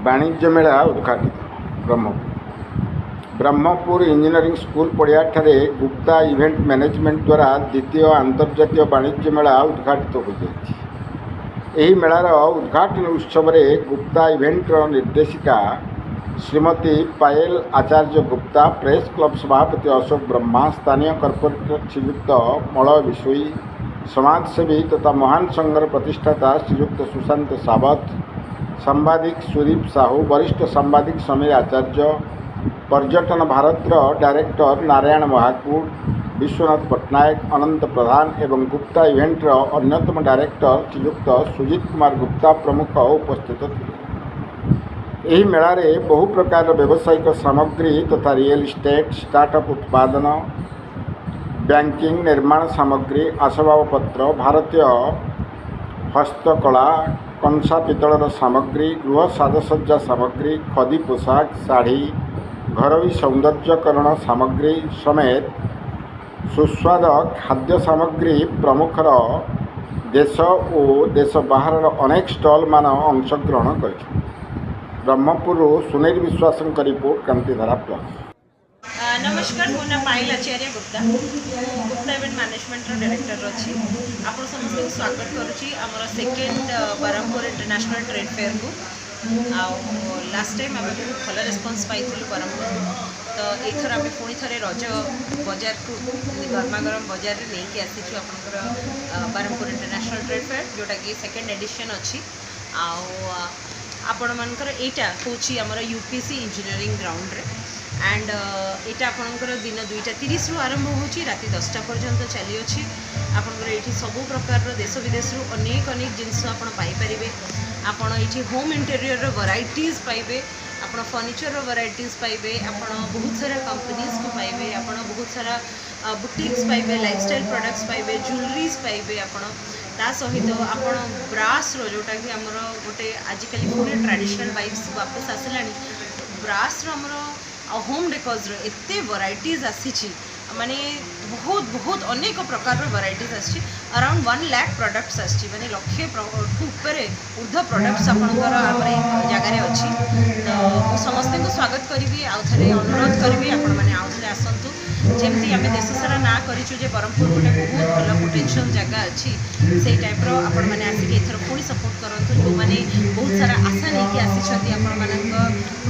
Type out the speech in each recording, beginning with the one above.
वाणिज्य मेला उद्घाटित ब्रह्मपुर इंजीनियरिंग स्कूल पड़ियाठारे गुप्ता इवेंट मैनेजमेंट द्वारा द्वितीय अंतर्जातीय वाणिज्य मेला उद्घाटित हो जाए। मेलार उद्घाटन उत्सव में गुप्ता इवेंटर निर्देशिका श्रीमती पायल आचार्य गुप्ता, प्रेस क्लब सभापति अशोक ब्रह्मा, स्थानीय कॉर्पोरेटर श्रीयुक्त मलय विशोई, समाजसेवी तथा महान संघर प्रतिष्ठाता श्रीयुक्त सुशांत सावत, सांबादिक सुदीप साहू, वरिष्ठ सांबादिक समीर आचार्य, पर्यटन भारतर डायरेक्टर नारायण महाकूट, विश्वनाथ पट्टनायक, अनंत प्रधान एवं गुप्ता इवेंटर अन्यतम डायरेक्टर श्रीयुक्त सुजीत कुमार गुप्ता प्रमुख उपस्थित थे। यही मेलारे बहु प्रकार व्यावसायिक सामग्री तथा रियल इस्टेट, स्टार्टअप उत्पादन, बैंकिंग, निर्माण सामग्री, आसबाबपत्र, भारतीय हस्तकला, कंसा पितलर सामग्री, गृह साजसज्जा सामग्री, खदी पोशाक, शाढ़ी, घरोई सौंदर्यकरण सामग्री समेत सुस्वाद खाद्य सामग्री प्रमुखर देश और देश बाहर अनेक स्टल मान अंशग्रहण कर। ब्रह्मपुर सुनील विश्वास रिपोर्ट, क्रांतिधारा प्लस। नमस्कार, मो ना Payal Acharya Gupta, Gupta event management director अच्छी। आप समस्त स्वागत करुच्ची आमर second Brahmapur international trade fair को। लास्ट टाइम आम बहुत भल रेस्पॉन्स पाई ब्रह्मपुर, तो एथर आम पुणी थे रज बजार को गरमा गरम बजार नहीं आसी आपंकर ब्रह्मपुर इंटरनेशनल ट्रेड फेयर, जोटा कि सेकेंड एडिशन अच्छी। आपण मानकर एटा होची आमर यूपीसी इंजीनियरिंग ग्राउंड रे एंड एटा आपणकर दिन 2:30 रु आरंभ होची, राति 10टा पर्यंत चली अच्छी। आपणकर एठी सबु प्रकार देश विदेश रु अनेक अनेक जिनस आपण पाई परिबे। आपण एठी होम इंटीरियर रो वैरायटीज पाइबे, आपण फर्निचर रो वैरायटीज पाइबे, आपण बहुत सारा कंपनीज को पाइबे, आपण बहुत सारा बुटीक्स पाइबे, लाइफस्टाइल प्रोडक्ट्स पाइबे, ज्वेलरीज पाइबे। आपण ता सहित आपण ब्रास रो जोटा कि हमर गोटे आजिकल पूरे ट्रेडिशनल वाइब्स वापस आसलानी। ब्रास रो हमर होम डेकोर्स रो एते वैरायटीज आसी माने बहुत बहुत अनेक प्रकार वैरायटीज आसी। अराउंड 1 लाख प्रोडक्ट्स आसी, माने लक्षे ऊपर ऊर्ध्व प्रोडक्ट्स आपणकर आमर जगार अच्छी। तो मु समस्त को स्वागत करी, आउ थे अनुरोध करी आपण मैंने आउ थे आसतु। जमती आम देश सारा ना करूँ जे ब्रह्मपुर गोटे बहुत भल पोटेंशियल जगह अच्छी, से टाइप आपण मैंने आसिक एथर पुणी सपोर्ट करूँ। जो मैंने बहुत सारा आशा नहीं आसी आपण मान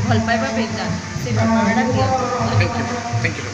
भल पाइबा से भल पाइबाटा दिखाँ। Thank you.